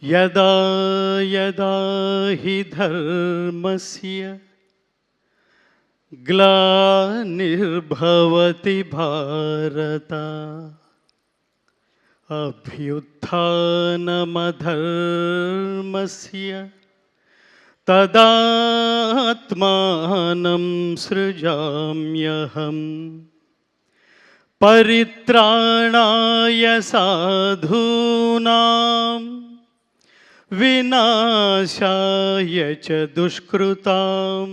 యదా యదా హి ధర్మస్య గ్లానిర్భవతి భారత అభ్యుత్థానమధర్మస్య తదాత్మానం సృజామ్యహం పరిత్రాణాయ సాధూనాం వినాశాయ చ దుష్కృతాం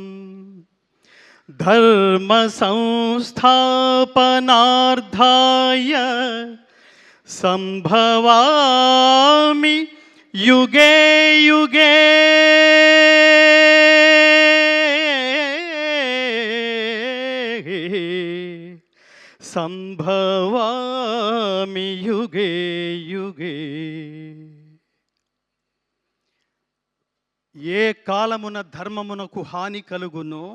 ధర్మ సంస్థాపనార్థాయ సంభవామి యుగే యుగే. సంభవామి యుగే యుగే. ఏ కాలమున ధర్మమునకు హాని కలుగునో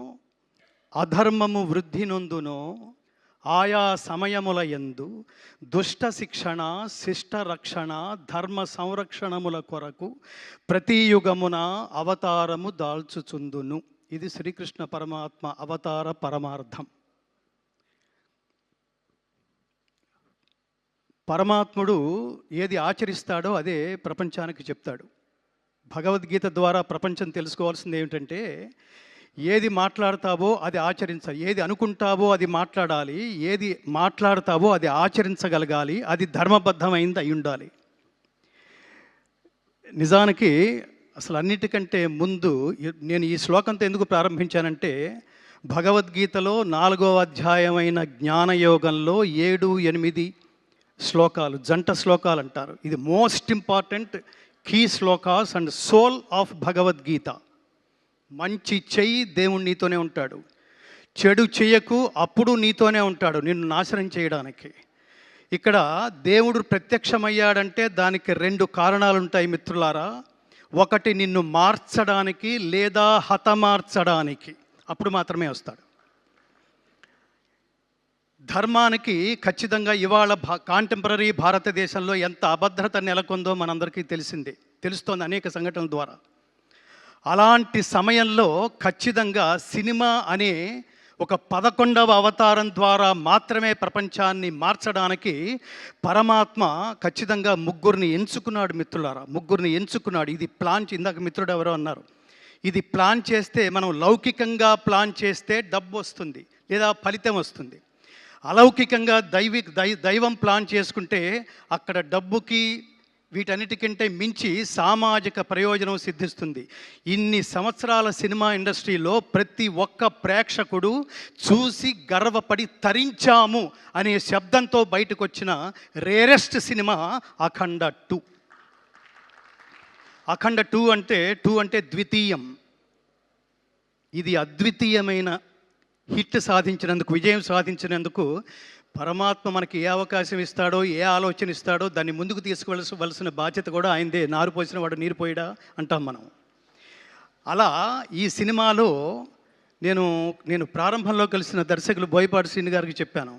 అధర్మము వృద్ధి నొందునో ఆయా సమయముల యందు దుష్ట శిక్షణ శిష్ట రక్షణ ధర్మ సంరక్షణముల కొరకు ప్రతి యుగమున అవతారము దాల్చుచుందును. ఇది శ్రీకృష్ణ పరమాత్మ అవతార పరమార్థం. పరమాత్ముడు ఏది ఆచరిస్తాడో అదే ప్రపంచానికి చెప్తాడు. భగవద్గీత ద్వారా ప్రపంచం తెలుసుకోవాల్సింది ఏమిటంటే, ఏది మాట్లాడతావో అది ఆచరించాలి, ఏది అనుకుంటావో అది మాట్లాడాలి, ఏది మాట్లాడతావో అది ఆచరించగలగాలి, అది ధర్మబద్ధమైంది అయి ఉండాలి. నిజానికి అసలు అన్నిటికంటే ముందు నేను ఈ శ్లోకంతో ఎందుకు ప్రారంభించానంటే, భగవద్గీతలో 4వ అధ్యాయమైన జ్ఞానయోగంలో 7, 8 శ్లోకాలు, జంట శ్లోకాలు అంటారు. ఇది most important key shlokas and soul of Bhagavad Gita. మంచి చెయ్యి, దేవుడు నీతోనే ఉంటాడు. చెడు చెయ్యకు, అప్పుడు నీతోనే ఉంటాడు నిన్ను నాశనం చేయడానికి. ఇక్కడ దేవుడు ప్రత్యక్షమయ్యాడంటే దానికి 2 కారణాలు ఉంటాయి మిత్రులారా. ఒకటి నిన్ను మార్చడానికి లేదా హతమార్చడానికి, అప్పుడు మాత్రమే వస్తాడు. ధర్మానికి ఖచ్చితంగా ఇవాళ కాంటెంపరీ భారతదేశంలో ఎంత అభద్రత నెలకొందో మనందరికీ తెలుస్తోంది అనేక సంఘటనల ద్వారా. అలాంటి సమయంలో ఖచ్చితంగా సినిమా అనే ఒక 11వ అవతారం ద్వారా మాత్రమే ప్రపంచాన్ని మార్చడానికి పరమాత్మ ఖచ్చితంగా 3 ఎంచుకున్నాడు మిత్రులారా. 3 ఎంచుకున్నాడు. ఇది ప్లాన్, ఇందాక మిత్రుడు ఎవరో అన్నారు, ఇది ప్లాన్ చేస్తే, మనం లౌకికంగా ప్లాన్ చేస్తే డబ్బు వస్తుంది లేదా ఫలితం వస్తుంది. అలౌకికంగా దైవం ప్లాన్ చేసుకుంటే అక్కడ డబ్బుకి వీటన్నిటికంటే మించి సామాజిక ప్రయోజనం సిద్ధిస్తుంది. ఇన్ని సంవత్సరాల సినిమా ఇండస్ట్రీలో ప్రతి ఒక్క ప్రేక్షకుడు చూసి గర్వపడి తరించాము అనే శబ్దంతో బయటకు వచ్చిన రేరెస్ట్ సినిమా అఖండ 2. అఖండ 2 అంటే ద్వితీయం. ఇది అద్వితీయమైన హిట్ సాధించినందుకు, విజయం సాధించినందుకు పరమాత్మ మనకి ఏ అవకాశం ఇస్తాడో, ఏ ఆలోచన ఇస్తాడో దాన్ని ముందుకు తీసుకువలసిన బాధ్యత కూడా ఆయనదే. నారు పోసిన వాడు నీరు పోయిడా అంటాం మనం. అలా ఈ సినిమాలో నేను ప్రారంభంలో కలిసిన దర్శకులు బోయపాటి శ్రీను గారికి చెప్పాను,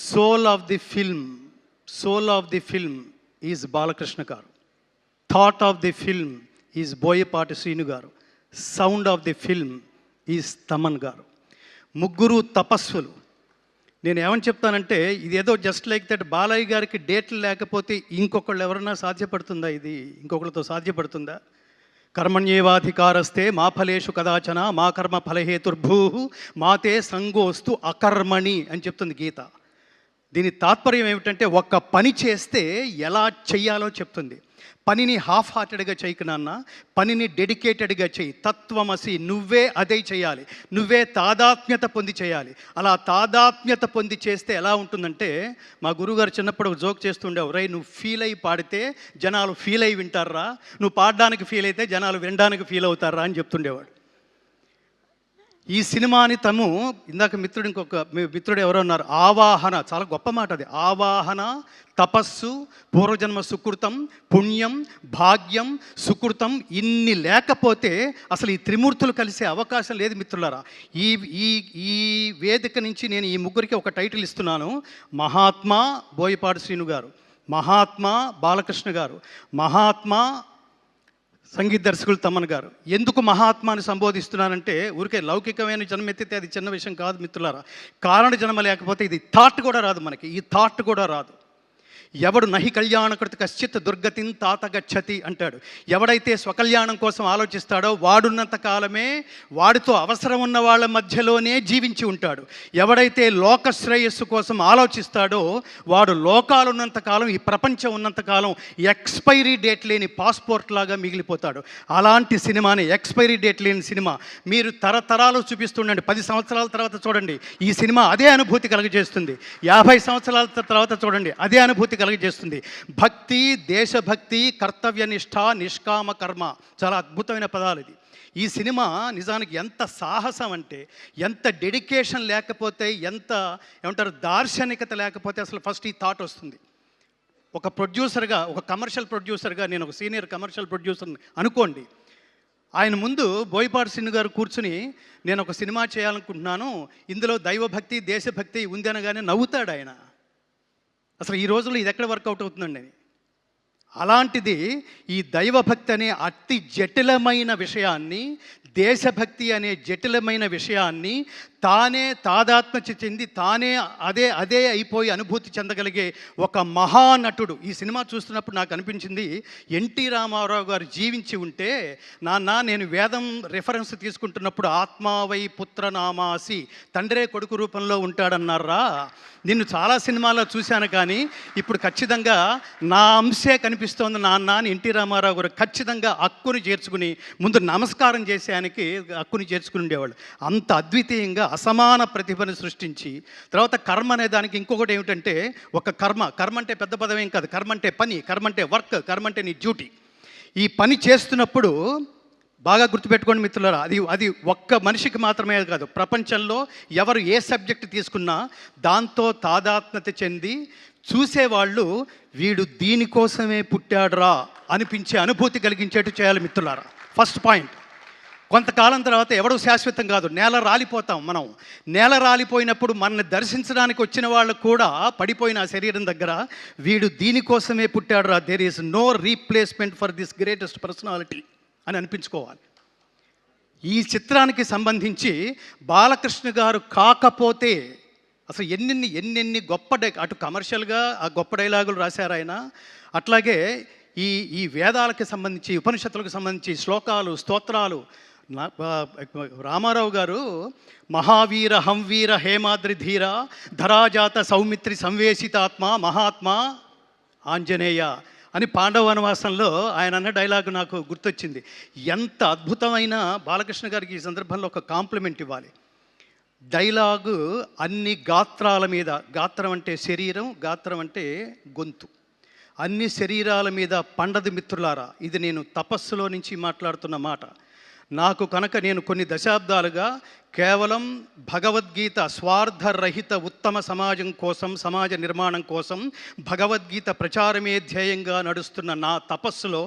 soul of the film is Balakrishna గారు, thought of the film is Boyapati Srinu గారు, sound of the film is Thaman గారు. 3 తపస్సులు. నేను ఏమని చెప్తానంటే, ఇది ఏదో జస్ట్ లైక్ దట్ బాలయ్య గారికి డేట్లు లేకపోతే ఇంకొకళ్ళు ఎవరన్నా సాధ్యపడుతుందా? ఇది ఇంకొకళ్ళతో సాధ్యపడుతుందా? కర్మణ్యేవాధికారస్తే మా ఫలేషు కదాచన మా కర్మ ఫలహేతుర్భూ మాతే సంగోస్తు అకర్మణి అని చెప్తుంది గీత. దీని తాత్పర్యం ఏమిటంటే, ఒక్క పని చేస్తే ఎలా చెయ్యాలో చెప్తుంది. పనిని హాఫ్ హార్టెడ్గా చేయకు నాన్న, పనిని డెడికేటెడ్గా చేయి. తత్వమసి, నువ్వే అదే చేయాలి, నువ్వే తాదాత్మ్యత పొంది చేయాలి. అలా తాదాత్మ్యత పొంది చేస్తే ఎలా ఉంటుందంటే, మా గురువుగారు చిన్నప్పుడు ఒక జోక్ చేస్తుండేవారు, రై నువ్వు ఫీల్ అయ్యి పాడితే జనాలు ఫీల్ అయ్యి వింటారా, నువ్వు పాడడానికి ఫీల్ అయితే జనాలు వినడానికి ఫీల్ అవుతారా అని చెప్తుండేవాడు. ఈ సినిమాని ఇందాక ఇంకొక మిత్రుడు ఎవరో ఉన్నారు, ఆవాహన, చాలా గొప్ప మాట అది. ఆవాహన, తపస్సు, పూర్వజన్మ సుకృతం, పుణ్యం, భాగ్యం, సుకృతం, ఇన్ని లేకపోతే అసలు ఈ త్రిమూర్తులు కలిసే అవకాశం లేదు మిత్రులారా. ఈ వేదిక నుంచి నేను ఈ 3కి ఒక టైటిల్ ఇస్తున్నాను. మహాత్మా బోయపాటి శ్రీను గారు, మహాత్మా బాలకృష్ణ గారు, మహాత్మా సంగీత దర్శకులు తమ్మన్ గారు. ఎందుకు మహాత్మాని సంబోధిస్తున్నానంటే ఊరికే లౌకికమైన జన్మ ఎత్తితే అది చిన్న విషయం కాదు మిత్రులారా. కారణ జన్మ లేకపోతే ఇది థాట్ కూడా రాదు, మనకి ఈ థాట్ కూడా రాదు. ఎవడు నహి కళ్యాణకృత కశ్చిత్ దుర్గతిని తాత గచ్చతి అంటాడు. ఎవడైతే స్వకల్యాణం కోసం ఆలోచిస్తాడో వాడున్నంత కాలమే వాడితో అవసరం ఉన్న వాళ్ళ మధ్యలోనే జీవించి ఉంటాడు. ఎవడైతే లోక శ్రేయస్సు కోసం ఆలోచిస్తాడో వాడు లోకాలున్నంత కాలం, ఈ ప్రపంచం ఉన్నంతకాలం ఎక్స్పైరీ డేట్ లేని పాస్పోర్ట్ లాగా మిగిలిపోతాడు. అలాంటి సినిమాని, ఎక్స్పైరీ డేట్ లేని సినిమా మీరు తరతరాలు చూపిస్తుండండి. 10 సంవత్సరాల తర్వాత చూడండి, ఈ సినిమా అదే అనుభూతి కలుగజేస్తుంది. 50 సంవత్సరాల తర్వాత చూడండి, అదే అనుభూతి కలుగజేస్తుంది. భక్తి, దేశభక్తి, కర్తవ్యనిష్ట, నిష్కామ కర్మ, చాలా అద్భుతమైన పదాలు ఇది. ఈ సినిమా నిజానికి ఎంత సాహసం అంటే, ఎంత డెడికేషన్ లేకపోతే, ఎంత ఏమంటారు దార్శనికత లేకపోతే అసలు ఫస్ట్ ఈ థాట్ వస్తుంది. ఒక ప్రొడ్యూసర్గా, ఒక కమర్షియల్ ప్రొడ్యూసర్గా, నేను ఒక సీనియర్ కమర్షియల్ ప్రొడ్యూసర్ని అనుకోండి, ఆయన ముందు బోయపాటి శ్రీను గారు కూర్చుని నేను ఒక సినిమా చేయాలనుకుంటున్నాను, ఇందులో దైవభక్తి దేశభక్తి ఉంది అనగానే నవ్వుతాడు ఆయన. అసలు ఈ రోజుల్లో ఇది ఎక్కడ వర్కౌట్ అవుతుందండి అని. అలాంటిది ఈ దైవభక్తి అనే అతి జటిలమైన విషయాన్ని, దేశభక్తి అనే జటిలమైన విషయాన్ని తానే తాదాత్మ్య చెంది తానే అదే అయిపోయి అనుభూతి చెందగలిగే ఒక మహానటుడు. ఈ సినిమా చూస్తున్నప్పుడు నాకు అనిపించింది, ఎన్టీ రామారావు గారు జీవించి ఉంటే, నాన్న నేను వేదం రిఫరెన్స్ తీసుకుంటున్నప్పుడు ఆత్మావై పుత్రనామాసి, తండ్రే కొడుకు రూపంలో ఉంటాడన్నారా, నిన్ను చాలా సినిమాల్లో చూశాను కానీ ఇప్పుడు ఖచ్చితంగా నా అంశే కనిపిస్తోంది నాన్న అని ఎన్టీ రామారావు గారు ఖచ్చితంగా హక్కుని చేర్చుకుని ముందు నమస్కారం చేసేయానికి హక్కుని చేర్చుకుని ఉండేవాళ్ళు. అంత అద్వితీయంగా అసమాన ప్రతిభను సృష్టించి, తర్వాత కర్మ అనే దానికి ఇంకొకటి ఏమిటంటే, ఒక కర్మ అంటే పెద్ద పదం ఏం కాదు, కర్మ అంటే పని, కర్మ అంటే వర్క్, కర్మ అంటే నీ డ్యూటీ. ఈ పని చేస్తున్నప్పుడు బాగా గుర్తుపెట్టుకోండి మిత్రులారా, అది ఒక్క మనిషికి మాత్రమే కాదు, ప్రపంచంలో ఎవరు ఏ సబ్జెక్ట్ తీసుకున్నా దాంతో తాదాత్మ్యత చెంది చూసేవాళ్ళు వీడు దీనికోసమే పుట్టాడురా అనిపించే అనుభూతి కలిగించేట్టు చేయాలి మిత్రులారా. First point. కొంతకాలం తర్వాత ఎవడో శాశ్వతం కాదు, నేల రాలిపోతాం మనం. నేల రాలిపోయినప్పుడు మనల్ని దర్శించడానికి వచ్చిన వాళ్ళు కూడా పడిపోయిన శరీరం దగ్గర వీడు దీనికోసమే పుట్టాడురా, there is no replacement for this greatest personality అని అనిపించుకోవాలి. ఈ చిత్రానికి సంబంధించి బాలకృష్ణ గారు కాకపోతే అసలు ఎన్నెన్ని గొప్ప అటు కమర్షియల్గా ఆ గొప్ప డైలాగులు రాశారు ఆయన. అట్లాగే ఈ వేదాలకు సంబంధించి, ఉపనిషత్తులకు సంబంధించి శ్లోకాలు, స్తోత్రాలు. రామారావు గారు మహావీర హంవీర హేమాద్రి ధీర ధరాజాత సౌమిత్రి సంవేశితాత్మ మహాత్మా ఆంజనేయ అని పాండవ వనవాసంలో ఆయన అన్న డైలాగు నాకు గుర్తొచ్చింది. ఎంత అద్భుతమైన, బాలకృష్ణ గారికి ఈ సందర్భంలో ఒక కాంప్లిమెంట్ ఇవ్వాలి. డైలాగు అన్ని గాత్రాల మీద, గాత్రం అంటే శరీరం, గాత్రం అంటే గొంతు, అన్ని శరీరాల మీద పండదు మిత్రులారా. ఇది నేను తపస్సులో నుంచి మాట్లాడుతున్న మాట. నాకు కనుక నేను కొన్ని దశాబ్దాలుగా కేవలం భగవద్గీత స్వార్థరహిత ఉత్తమ సమాజం కోసం, సమాజ నిర్మాణం కోసం భగవద్గీత ప్రచారమే ధ్యేయంగా నడుస్తున్న నా తపస్సులో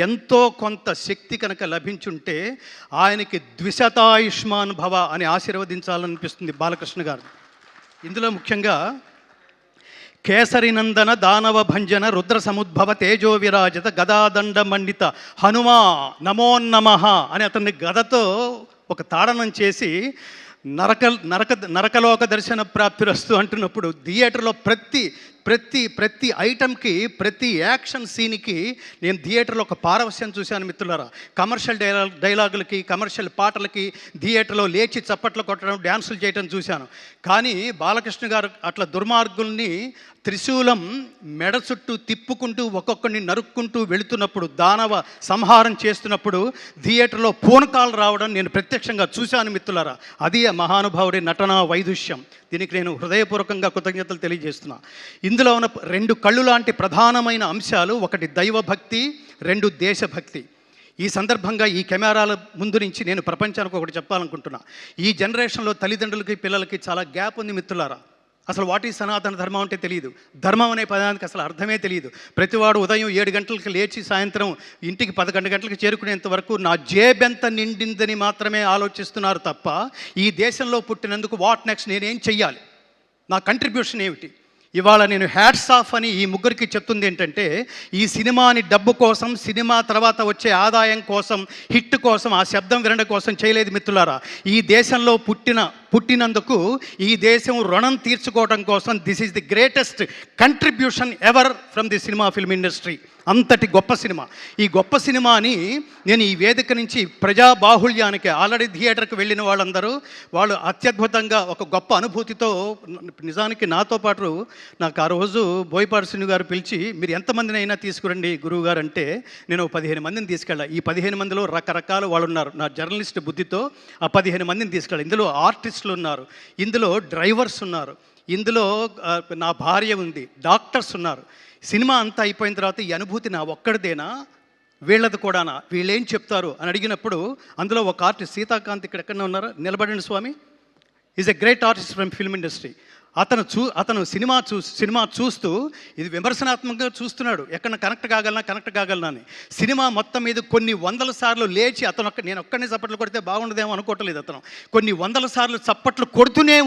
ఎంతో కొంత శక్తి కనుక లభించుంటే ఆయనకి ద్విశతాయుష్మాన్ భవ అని ఆశీర్వదించాలనిపిస్తుంది బాలకృష్ణ గారు. ఇందులో ముఖ్యంగా కేసరినందన దానవ భంజన రుద్ర సముద్భవ తేజో విరాజిత గదాదండ మండిత హనుమా నమోన్నమః అని అతన్ని గదతో ఒక తాడనం చేసి నరకలోక దర్శన ప్రాప్తిరస్తు అంటున్నప్పుడు థియేటర్లో ప్రతి ఐటమ్కి, ప్రతి యాక్షన్ సీన్కి నేను థియేటర్లో ఒక పారవస్యం చూశాను మిత్రులారా. కమర్షియల్ డైలాగులకి, కమర్షియల్ పాటలకి థియేటర్లో లేచి చప్పట్లు కొట్టడం, డ్యాన్సులు చేయడం చూశాను. కానీ బాలకృష్ణ గారు అట్లా దుర్మార్గుల్ని త్రిశూలం మెడ చుట్టూ తిప్పుకుంటూ ఒక్కొక్కడిని నరుక్కుంటూ వెళుతున్నప్పుడు, దానవ సంహారం చేస్తున్నప్పుడు థియేటర్లో పూనకాలు రావడం నేను ప్రత్యక్షంగా చూశాను మిత్రులారా. అది మహానుభావుడి నటనా వైదుష్యం. దీనికి నేను హృదయపూర్వకంగా కృతజ్ఞతలు తెలియజేస్తున్నా. ఇందులో ఉన్న 2 కళ్ళు లాంటి ప్రధానమైన అంశాలు, ఒకటి దైవభక్తి, 2 దేశభక్తి. ఈ సందర్భంగా ఈ కెమెరాల ముందు నుంచి నేను ప్రపంచానికి ఒకటి చెప్పాలనుకుంటున్నా. ఈ జనరేషన్లో తల్లిదండ్రులకి పిల్లలకి చాలా గ్యాప్ ఉంది మిత్రులారా. అసలు వాట్ ఈ సనాతన ధర్మం అంటే తెలియదు. ధర్మం అనే పదానికి అసలు అర్థమే తెలియదు. ప్రతివాడు ఉదయం 7 గంటలకు లేచి సాయంత్రం ఇంటికి 11 గంటలకు చేరుకునేంత వరకు నా జేబెంత నిండిందని మాత్రమే ఆలోచిస్తున్నారు తప్ప, ఈ దేశంలో పుట్టినందుకు వాట్ నెక్స్ట్, నేనేం చెయ్యాలి, నా కంట్రిబ్యూషన్ ఏమిటి, ఇవాళ నేను హ్యాట్స్ ఆఫ్ అని ఈ ముగ్గురికి చెప్తుంది ఏంటంటే, ఈ సినిమాని డబ్బు కోసం, సినిమా తర్వాత వచ్చే ఆదాయం కోసం, హిట్ కోసం, ఆ శబ్దం వినడం కోసం చేయలేదు మిత్రులారా. ఈ దేశంలో పుట్టినందుకు ఈ దేశం రుణం తీర్చుకోవడం కోసం this is the greatest contribution ever from the cinema film industry. అంతటి గొప్ప సినిమా. ఈ గొప్ప సినిమాని నేను ఈ వేదిక నుంచి ప్రజాబాహుళ్యానికి ఆల్రెడీ థియేటర్కి వెళ్ళిన వాళ్ళందరూ వాళ్ళు అత్యద్భుతంగా ఒక గొప్ప అనుభూతితో, నిజానికి నాతో పాటు నాకు ఆ రోజు బోయపాటి శ్రీను గారు పిలిచి, మీరు ఎంతమందిని అయినా తీసుకురండి గురువు గారు అంటే, నేను 15 మందిని తీసుకెళ్ళా. ఈ 15 మందిలో రకరకాల వాళ్ళు ఉన్నారు. నా జర్నలిస్ట్ బుద్ధితో ఆ 15 మందిని తీసుకెళ్ళా. ఇందులో ఆర్టిస్టులు ఉన్నారు, ఇందులో డ్రైవర్స్ ఉన్నారు, ఇందులో నా భార్య ఉంది, డాక్టర్స్ ఉన్నారు. సినిమా అంతా అయిపోయిన తర్వాత ఈ అనుభూతి నా ఒక్కడిదేనా, వీళ్ళది కూడానా, వీళ్ళేం చెప్తారు అని అడిగినప్పుడు అందులో ఒక ఆర్టిస్ట్ సీతాకాంత్ ఇక్కడ ఎక్కడ ఉన్నారు, నిలబడండి స్వామి, is a great artist from film industry. అతను సినిమా చూస్తూ ఇది విమర్శనాత్మకంగా చూస్తున్నాడు, ఎక్కడ కనెక్ట్ కాగలనా అని. సినిమా మొత్తం మీద కొన్ని వందల సార్లు లేచి నేను ఒక్కడిని చప్పట్లు కొడితే బాగుండదేమో అనుకోవట్లేదు. అతను కొన్ని వందల సార్లు చప్పట్లు కొడుతూనే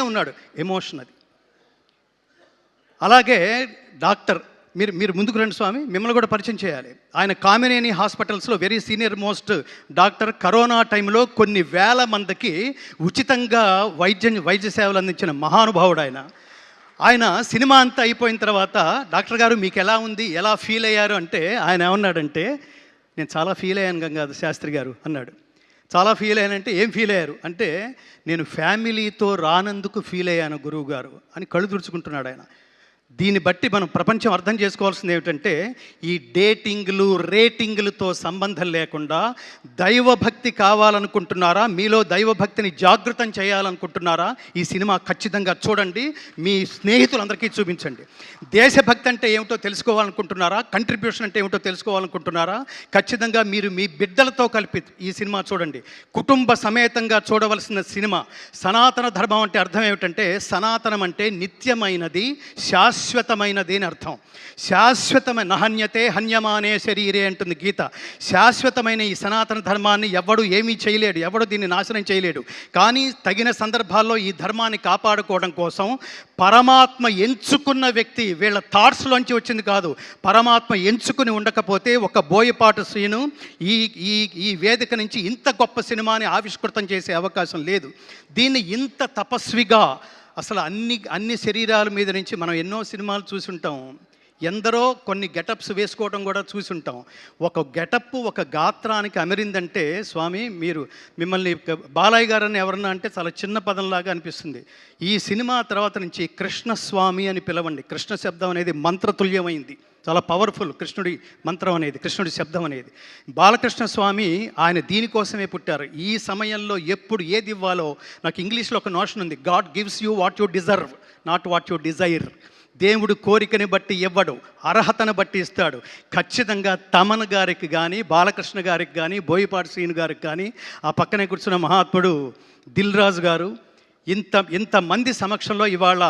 ఉన్నాడు. ఎమోషన్ అది. అలాగే డాక్టర్, మీరు ముందుకు రండి స్వామి, మిమ్మల్ని కూడా పరిచయం చేయాలి. ఆయన కామినేని హాస్పిటల్స్లో very senior most doctor. Corona టైంలో కొన్ని వేల మందికి ఉచితంగా వైద్య సేవలు అందించిన మహానుభావుడు ఆయన సినిమా అంతా అయిపోయిన తర్వాత, డాక్టర్ గారు మీకు ఎలా ఉంది, ఎలా ఫీల్ అయ్యారు అంటే, ఆయన ఏమన్నాడంటే, నేను చాలా ఫీల్ అయ్యాను గంగాధర్ శాస్త్రి గారు అన్నాడు. చాలా ఫీల్ అయ్యానంటే, ఏం ఫీల్ అయ్యారు అంటే, నేను ఫ్యామిలీతో రానందుకు ఫీల్ అయ్యాను గురువు గారు అని కళ్ళు తుడుచుకుంటున్నాడు ఆయన. దీన్ని బట్టి మనం ప్రపంచం అర్థం చేసుకోవాల్సింది ఏమిటంటే, ఈ రేటింగులతో సంబంధం లేకుండా దైవభక్తి కావాలనుకుంటున్నారా, మీలో దైవభక్తిని జాగృతం చేయాలనుకుంటున్నారా, ఈ సినిమా ఖచ్చితంగా చూడండి, మీ స్నేహితులందరికీ చూపించండి. దేశభక్తి అంటే ఏమిటో తెలుసుకోవాలనుకుంటున్నారా, కంట్రిబ్యూషన్ అంటే ఏమిటో తెలుసుకోవాలనుకుంటున్నారా, ఖచ్చితంగా మీరు మీ బిడ్డలతో కలిపి ఈ సినిమా చూడండి. కుటుంబ సమేతంగా చూడవలసిన సినిమా. సనాతన ధర్మం అంటే అర్థం ఏమిటంటే, సనాతనం అంటే నిత్యమైనది, శాశ్వతమైనది అని అర్థం. శాశ్వతమైన నహన్యతే హన్యమానే శరీరే అంటుంది గీత. శాశ్వతమైన ఈ సనాతన ధర్మాన్ని ఎవడు ఏమీ చేయలేడు, ఎవడు దీన్ని నాశనం చేయలేడు. కానీ తగిన సందర్భాల్లో ఈ ధర్మాన్ని కాపాడుకోవడం కోసం పరమాత్మ ఎంచుకున్న వ్యక్తి, వీళ్ళ థాట్స్లోంచి వచ్చింది కాదు, పరమాత్మ ఎంచుకుని ఉండకపోతే ఒక బోయపాటి శ్రీను ఈ వేదిక నుంచి ఇంత గొప్ప సినిమాని ఆవిష్కృతం చేసే అవకాశం లేదు. దీన్ని ఇంత తపస్విగా, అసలు అన్ని శరీరాల మీద నుంచి మనం ఎన్నో సినిమాలు చూసుంటాం, ఎందరో కొన్ని గెటప్స్ వేసుకోవడం కూడా చూసుంటాం. ఒక గెటప్ ఒక గాత్రానికి అమరిందంటే, స్వామి మిమ్మల్ని బాలయ్య గారని ఎవరన్నా అంటే చాలా చిన్న పదంలాగా అనిపిస్తుంది. ఈ సినిమా తర్వాత నుంచి కృష్ణస్వామి అని పిలవండి. కృష్ణ శబ్దం అనేది మంత్రతుల్యమైంది, చాలా పవర్ఫుల్. కృష్ణుడి మంత్రం అనేది, కృష్ణుడి శబ్దం అనేది. బాలకృష్ణ స్వామి ఆయన దీనికోసమే పుట్టారు. ఈ సమయంలో ఎప్పుడు ఏది ఇవ్వాలో, నాకు ఇంగ్లీష్లో ఒక నోషన్ ఉంది, God gives you what you deserve, not what you Dzire. దేవుడు కోరికని బట్టి ఇవ్వడు, అర్హతను బట్టి ఇస్తాడు. ఖచ్చితంగా తమన్ గారికి కానీ, బాలకృష్ణ గారికి కానీ, బోయపాటి శ్రీను గారికి కానీ, ఆ పక్కనే కూర్చున్న మహాత్ముడు దిల్ రాజు గారు, ఇంతమంది సమక్షంలో ఇవాళ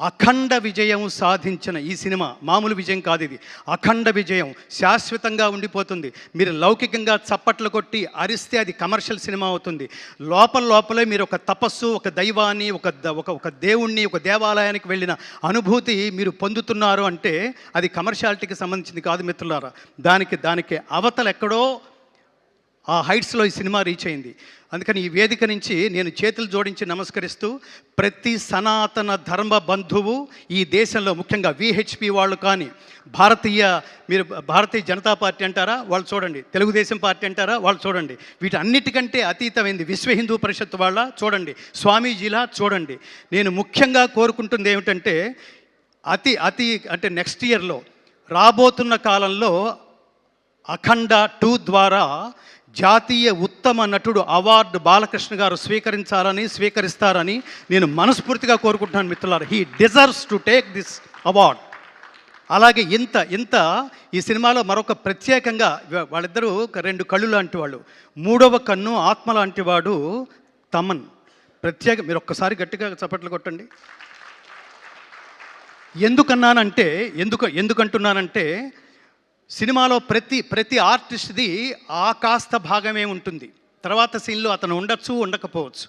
అఖండ విజయం సాధించిన ఈ సినిమా మామూలు విజయం కాదు, ఇది అఖండ విజయం, శాశ్వతంగా ఉండిపోతుంది. మీరు లౌకికంగా చప్పట్లు కొట్టి అరిస్తే అది కమర్షియల్ సినిమా అవుతుంది. లోపలే మీరు ఒక తపస్సు, ఒక దైవాన్ని, ఒక దేవుణ్ణి, ఒక దేవాలయానికి వెళ్ళిన అనుభూతి మీరు పొందుతున్నారు అంటే అది కమర్షియాలిటీకి సంబంధించింది కాదు మిత్రులారా. దానికి అవతల ఎక్కడో ఆ హైట్స్లో ఈ సినిమా రీచ్ అయింది. అందుకని ఈ వేదిక నుంచి నేను చేతులు జోడించి నమస్కరిస్తూ, ప్రతి సనాతన ధర్మ బంధువు ఈ దేశంలో, ముఖ్యంగా విహెచ్పి వాళ్ళు కానీ, మీరు భారతీయ జనతా పార్టీ అంటారా, వాళ్ళు చూడండి, తెలుగుదేశం పార్టీ అంటారా, వాళ్ళు చూడండి, వీటన్నిటికంటే అతీతమైంది విశ్వ హిందూ పరిషత్ వాళ్ళ చూడండి, స్వామీజీలా చూడండి. నేను ముఖ్యంగా కోరుకుంటుంది ఏమిటంటే, అంటే నెక్స్ట్ ఇయర్లో రాబోతున్న కాలంలో అఖండ 2 ద్వారా జాతీయ ఉత్తమ నటుడు అవార్డు బాలకృష్ణ గారు స్వీకరిస్తారని నేను మనస్ఫూర్తిగా కోరుకుంటున్నాను మిత్రులారా. He deserves to take this award. అలాగే ఇంత ఈ సినిమాలో మరొక ప్రత్యేకంగా వాళ్ళిద్దరూ 2 కళ్ళు లాంటి వాళ్ళు, 3వ కన్ను ఆత్మ లాంటి వాడు తమన్. మీరు ఒక్కసారి గట్టిగా చప్పట్లు కొట్టండి. ఎందుకంటున్నానంటే సినిమాలో ప్రతి ఆర్టిస్ట్ది ఆ కాస్త భాగమే ఉంటుంది. తర్వాత సీన్లో అతను ఉండొచ్చు, ఉండకపోవచ్చు.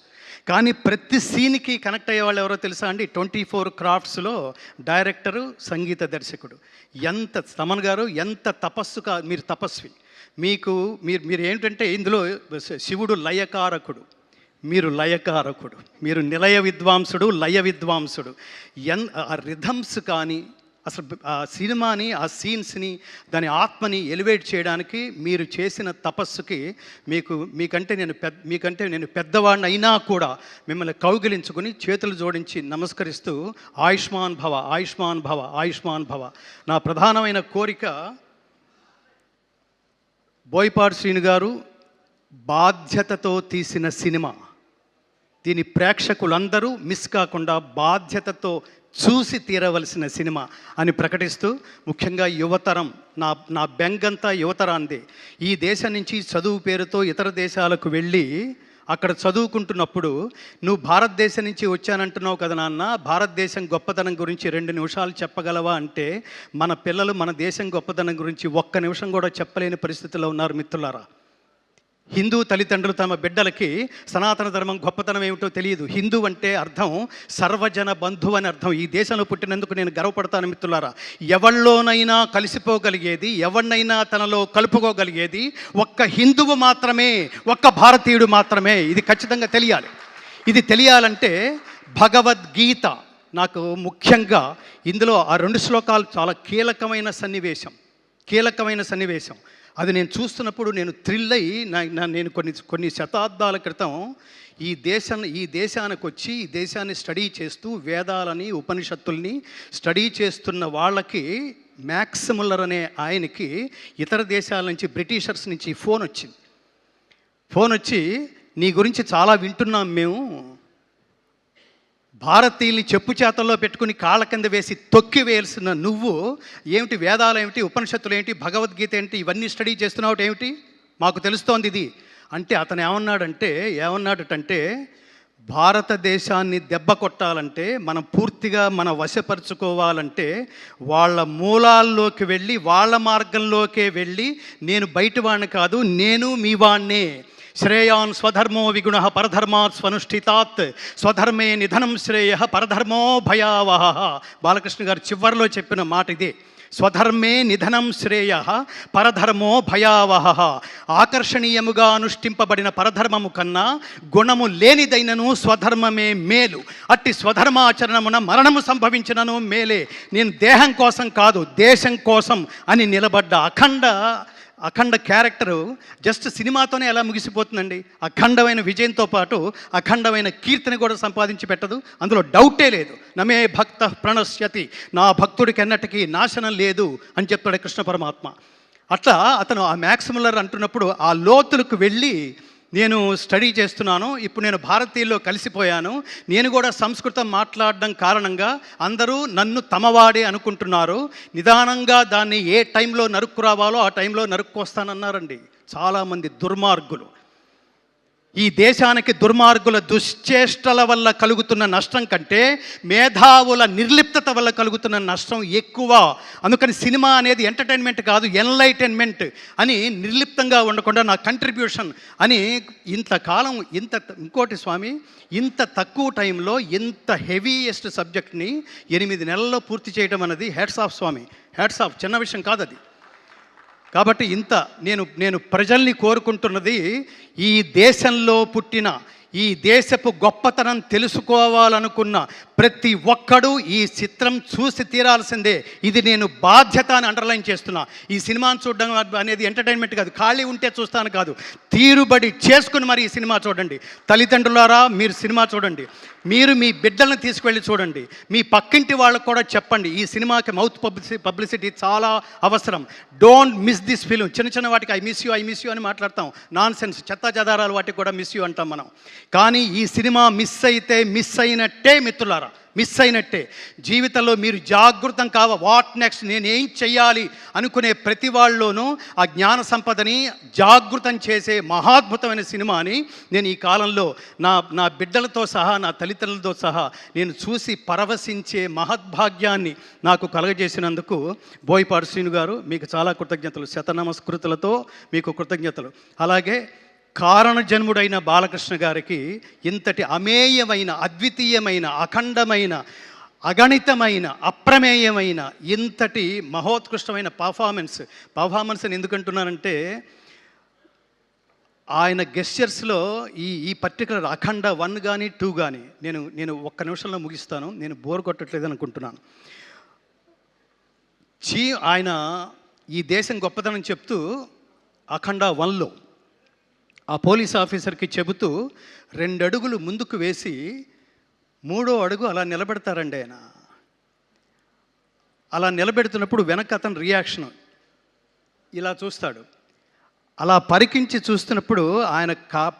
కానీ ప్రతి సీన్కి కనెక్ట్ అయ్యే వాళ్ళు ఎవరో తెలుసా అండి? 24 క్రాఫ్ట్స్లో డైరెక్టరు, సంగీత దర్శకుడు. ఎంత తమన్ గారు ఎంత మీరు తపస్వి. మీరు ఏంటంటే ఇందులో శివుడు లయకారకుడు, మీరు లయకారకుడు, మీరు నిలయ విద్వాంసుడు, లయ విద్వాంసుడు. ఆ రిథమ్స్ కానీ అసలు ఆ సినిమాని, ఆ సీన్స్ని, దాని ఆత్మని ఎలివేట్ చేయడానికి మీరు చేసిన తపస్సుకి మీకంటే నేను పెద్దవాడిని అయినా కూడా మిమ్మల్ని కౌగిలించుకొని చేతులు జోడించి నమస్కరిస్తూ ఆయుష్మాన్ భవ, ఆయుష్మాన్ భవ, ఆయుష్మాన్ భవ. నా ప్రధానమైన కోరిక, బోయపాటి శ్రీను గారు బాధ్యతతో తీసిన సినిమా, దీని ప్రేక్షకులందరూ మిస్ కాకుండా బాధ్యతతో చూసి తీరవలసిన సినిమా అని ప్రకటిస్తూ, ముఖ్యంగా యువతరం, నా బెంగంతా యువతరాంది. ఈ దేశం నుంచి చదువు పేరుతో ఇతర దేశాలకు వెళ్ళి అక్కడ చదువుకుంటున్నప్పుడు, నువ్వు భారతదేశం నుంచి వచ్చానంటున్నావు కదా నాన్న, భారతదేశం గొప్పతనం గురించి 2 నిమిషాలు చెప్పగలవా అంటే, మన పిల్లలు మన దేశం గొప్పతనం గురించి 1 నిమిషం కూడా చెప్పలేని పరిస్థితిలో ఉన్నారు మిత్రులారా. హిందూ తల్లిదండ్రులు తమ బిడ్డలకి సనాతన ధర్మం గొప్పతనం ఏమిటో తెలియదు. హిందూ అంటే అర్థం సర్వజన బంధువు అని అర్థం. ఈ దేశంలో పుట్టినందుకు నేను గర్వపడతాను మిత్రులారా. ఎవళ్ళలోనైనా కలిసిపోగలిగేది, ఎవరినైనా తనలో కలుపుకోగలిగేది ఒక్క హిందువు మాత్రమే, ఒక్క భారతీయుడు మాత్రమే. ఇది ఖచ్చితంగా తెలియాలి. ఇది తెలియాలంటే భగవద్గీత నాకు ముఖ్యంగా ఇందులో ఆ 2 శ్లోకాలు చాలా కీలకమైన సన్నివేశం. అది నేను చూస్తున్నప్పుడు నేను థ్రిల్ అయ్యి, నేను కొన్ని శతాబ్దాల క్రితం ఈ దేశానికి వచ్చి ఈ దేశాన్ని స్టడీ చేస్తూ వేదాలని, ఉపనిషత్తుల్ని స్టడీ చేస్తున్న వాళ్ళకి, మ్యాక్స్ ముల్లర్ అనే ఆయనకి ఇతర దేశాల నుంచి, బ్రిటిషర్స్ నుంచి ఫోన్ వచ్చి నీ గురించి చాలా వింటున్నాం మేము, భారతీయుల్ని చెప్పు చేతల్లో పెట్టుకుని కాళ్ళ కింద వేసి తొక్కి వేయాల్సిన నువ్వు ఏమిటి, వేదాలు ఏమిటి, ఉపనిషత్తులు ఏంటి, భగవద్గీత ఏంటి, ఇవన్నీ స్టడీ చేస్తున్నావు ఏమిటి, మాకు తెలుస్తోంది ఇది అంటే. అతను ఏమన్నాడటంటే భారతదేశాన్ని దెబ్బ కొట్టాలంటే, మనం పూర్తిగా వశపరుచుకోవాలంటే, వాళ్ళ మూలాల్లోకి వెళ్ళి, వాళ్ళ మార్గంలోకే వెళ్ళి, నేను బయట వాడిని కాదు, నేను మీ వాణ్ణే. శ్రేయాన్ స్వధర్మో విగుణ పరధర్మాత్ స్వనుష్ఠితాత్ స్వధర్మే నిధనం శ్రేయ పరధర్మో భయావహ. బాలకృష్ణ గారు చివరిలో చెప్పిన మాట ఇదే. స్వధర్మే నిధనం శ్రేయ పరధర్మో భయావహ. ఆకర్షణీయముగా అనుష్ఠింపబడిన పరధర్మము కన్నా గుణము లేనిదైనను స్వధర్మమే మేలు. అట్టి స్వధర్మాచరణమున మరణము సంభవించినను మేలే. నేను దేహం కోసం కాదు, దేశం కోసం అని నిలబడ్డ అఖండ క్యారెక్టరు జస్ట్ సినిమాతోనే ఎలా ముగిసిపోతుందండి. అఖండమైన విజయంతో పాటు అఖండమైన కీర్తిని కూడా సంపాదించి పెట్టదు, అందులో డౌటే లేదు. నమే భక్త ప్రణశ్యతి, నా భక్తుడికి ఎన్నటికీ నాశనం లేదు అని చెప్తాడు కృష్ణ పరమాత్మ. అట్లా అతను ఆ మ్యాక్స్ ముల్లర్ అంటున్నప్పుడు ఆ లోతులకు వెళ్ళి, నేను స్టడీ చేస్తున్నాను, ఇప్పుడు నేను భారతీయుల్లో కలిసిపోయాను, నేను కూడా సంస్కృతం మాట్లాడడం కారణంగా అందరూ నన్ను తమవాడే అనుకుంటున్నారు, నిదానంగా దాన్ని ఏ టైంలో నరుక్కురావాలో ఆ టైంలో నరుక్కొస్తానన్నారండి చాలామంది దుర్మార్గులు. ఈ దేశానికి దుర్మార్గుల దుశ్చేష్టల వల్ల కలుగుతున్న నష్టం కంటే మేధావుల నిర్లిప్తత వల్ల కలుగుతున్న నష్టం ఎక్కువ. అందుకని సినిమా అనేది ఎంటర్టైన్మెంట్ కాదు, ఎన్లైటైన్మెంట్ అని నిర్లిప్తంగా ఉండకుండా నా కంట్రిబ్యూషన్ అని ఇంతకాలం ఇంకోటి స్వామి, ఇంత తక్కువ టైంలో ఇంత హెవీయెస్ట్ సబ్జెక్ట్ని 8 నెలల్లో పూర్తి చేయడం అనేది హ్యాట్స్ ఆఫ్ స్వామి, హ్యాట్స్ ఆఫ్. చిన్న విషయం కాదు అది. కాబట్టి నేను ప్రజల్ని కోరుకుంటున్నది, ఈ దేశంలో పుట్టిన, ఈ దేశపు గొప్పతనం తెలుసుకోవాలనుకున్న ప్రతి ఒక్కడూ ఈ చిత్రం చూసి తీరాల్సిందే. ఇది నేను బాధ్యత అని అండర్లైన్ చేస్తున్నా. ఈ సినిమాను చూడడం అనేది ఎంటర్టైన్మెంట్ కాదు, ఖాళీ ఉంటే చూస్తాను కాదు, తీరుబడి చేసుకుని మరి ఈ సినిమా చూడండి. తల్లిదండ్రులారా, మీరు సినిమా చూడండి, మీరు మీ బిడ్డలను తీసుకువెళ్ళి చూడండి, మీ పక్కింటి వాళ్ళకు కూడా చెప్పండి. ఈ సినిమాకి మౌత్ పబ్లిసిటీ చాలా అవసరం. Don't miss this film. చిన్న వాటికి ఐ మిస్ యూ అని మాట్లాడతాం, నాన్ సెన్స్ చెత్త చెదారాలు వాటికి కూడా మిస్ యూ అంటాం మనం. కానీ ఈ సినిమా మిస్ అయినట్టే మిత్రులారా, మిస్ అయినట్టే. జీవితంలో మీరు జాగృతం వాట్ నెక్స్ట్, నేనేం చెయ్యాలి అనుకునే ప్రతి వాళ్ళలోనూ ఆ జ్ఞాన సంపదని జాగృతం చేసే మహాద్భుతమైన సినిమాని నేను ఈ కాలంలో నా బిడ్డలతో సహా, నా తల్లిదండ్రులతో సహా నేను చూసి పరవశించే మహద్భాగ్యాన్ని నాకు కలగజేసినందుకు బోయపాటి శ్రీను గారు మీకు చాలా కృతజ్ఞతలు, శతనమస్కృతులతో మీకు కృతజ్ఞతలు. అలాగే కారణజన్ముడైన బాలకృష్ణ గారికి ఇంతటి అమేయమైన, అద్వితీయమైన, అఖండమైన, అగణితమైన, అప్రమేయమైన ఇంతటి మహోత్కృష్టమైన పర్ఫార్మెన్స్ని ఎందుకంటున్నానంటే, ఆయన గెస్చర్స్లో ఈ పర్టికులర్ అఖండ 1 కానీ 2 కానీ నేను ఒక్క నిమిషంలో ముగిస్తాను, నేను బోర్ కొట్టట్లేదు అనుకుంటున్నాను. ఆయన ఈ దేశం గొప్పతనం చెప్తూ అఖండ 1లో ఆ పోలీస్ ఆఫీసర్కి చెబుతూ 2 అడుగులు ముందుకు వేసి 3వ అడుగు అలా నిలబెడతారండి ఆయన. అలా నిలబెడుతున్నప్పుడు వెనక అతను రియాక్షన్ ఇలా చూస్తాడు. అలా పరికించి చూస్తున్నప్పుడు ఆయన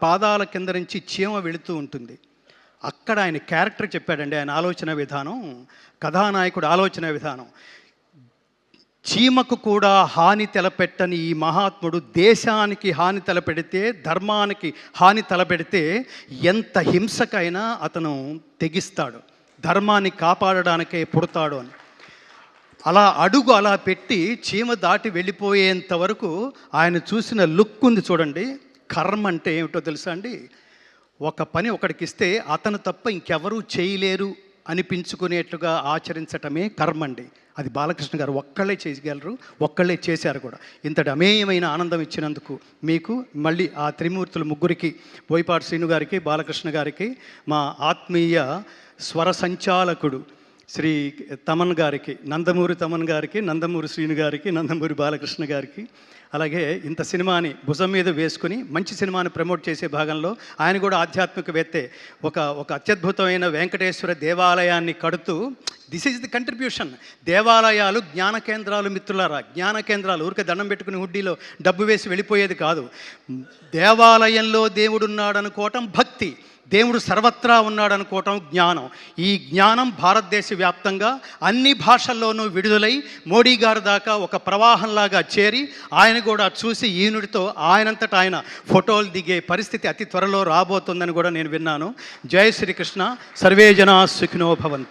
పాదాల కింద నుంచి చీమ వెళుతూ ఉంటుంది. అక్కడ ఆయన క్యారెక్టర్ చెప్పాడండి, ఆయన ఆలోచన విధానం, కథానాయకుడు ఆలోచన విధానం. చీమకు కూడా హాని తలపెట్టని ఈ మహాత్ముడు దేశానికి హాని తలపెడితే, ధర్మానికి హాని తలపెడితే ఎంత హింసకైనా అతను తెగిస్తాడు, ధర్మాన్ని కాపాడడానికే పుడతాడు అని. అలా పెట్టి చీమ దాటి వెళ్ళిపోయేంత వరకు ఆయన చూసిన లుక్ ఉంది చూడండి. కర్మ అంటే ఏమిటో తెలుసా అండి? ఒక పని ఒకడికి ఇస్తే అతను తప్ప ఇంకెవరూ చేయలేరు అనిపించుకునేట్లుగా ఆచరించటమే కర్మ అండి. అది బాలకృష్ణ గారు ఒక్కళ్ళే చేయగలరు, ఒక్కళ్ళే చేశారు కూడా. ఇంతటి అమేయమైన ఆనందం ఇచ్చినందుకు మీకు మళ్ళీ ఆ త్రిమూర్తులు ముగ్గురికి, బోయపాటి శ్రీను గారికి, బాలకృష్ణ గారికి, మా ఆత్మీయ స్వర సంచాలకుడు శ్రీ తమన్ గారికి, నందమూరి తమన్ గారికి, నందమూరి శ్రీను గారికి, నందమూరి బాలకృష్ణ గారికి, అలాగే ఇంత సినిమాని భుజం మీద వేసుకుని మంచి సినిమాని ప్రమోట్ చేసే భాగంలో ఆయన కూడా ఆధ్యాత్మికవేత్తే, ఒక అత్యద్భుతమైన వెంకటేశ్వర దేవాలయాన్ని కడుతూ, దిస్ ఈజ్ ది కంట్రిబ్యూషన్. దేవాలయాలు జ్ఞాన కేంద్రాలు మిత్రులారా, జ్ఞాన కేంద్రాలు. ఊరికే దండం పెట్టుకుని హుడ్డీలో డబ్బు వేసి వెళ్ళిపోయేది కాదు. దేవాలయంలో దేవుడున్నాడు అనుకోవటం భక్తి, దేవుడు సర్వత్రా ఉన్నాడు అనుకోవటం జ్ఞానం. ఈ జ్ఞానం భారతదేశ వ్యాప్తంగా అన్ని భాషల్లోనూ విడుదలై మోడీ గారి దాకా ఒక ప్రవాహంలాగా చేరి ఆయన కూడా చూసి ఈనుడితో ఆయనంతటా ఆయన ఫోటోలు దిగే పరిస్థితి అతి త్వరలో రాబోతుందని కూడా నేను విన్నాను. జై శ్రీకృష్ణ. సర్వే జనా సుఖినో భవంతు.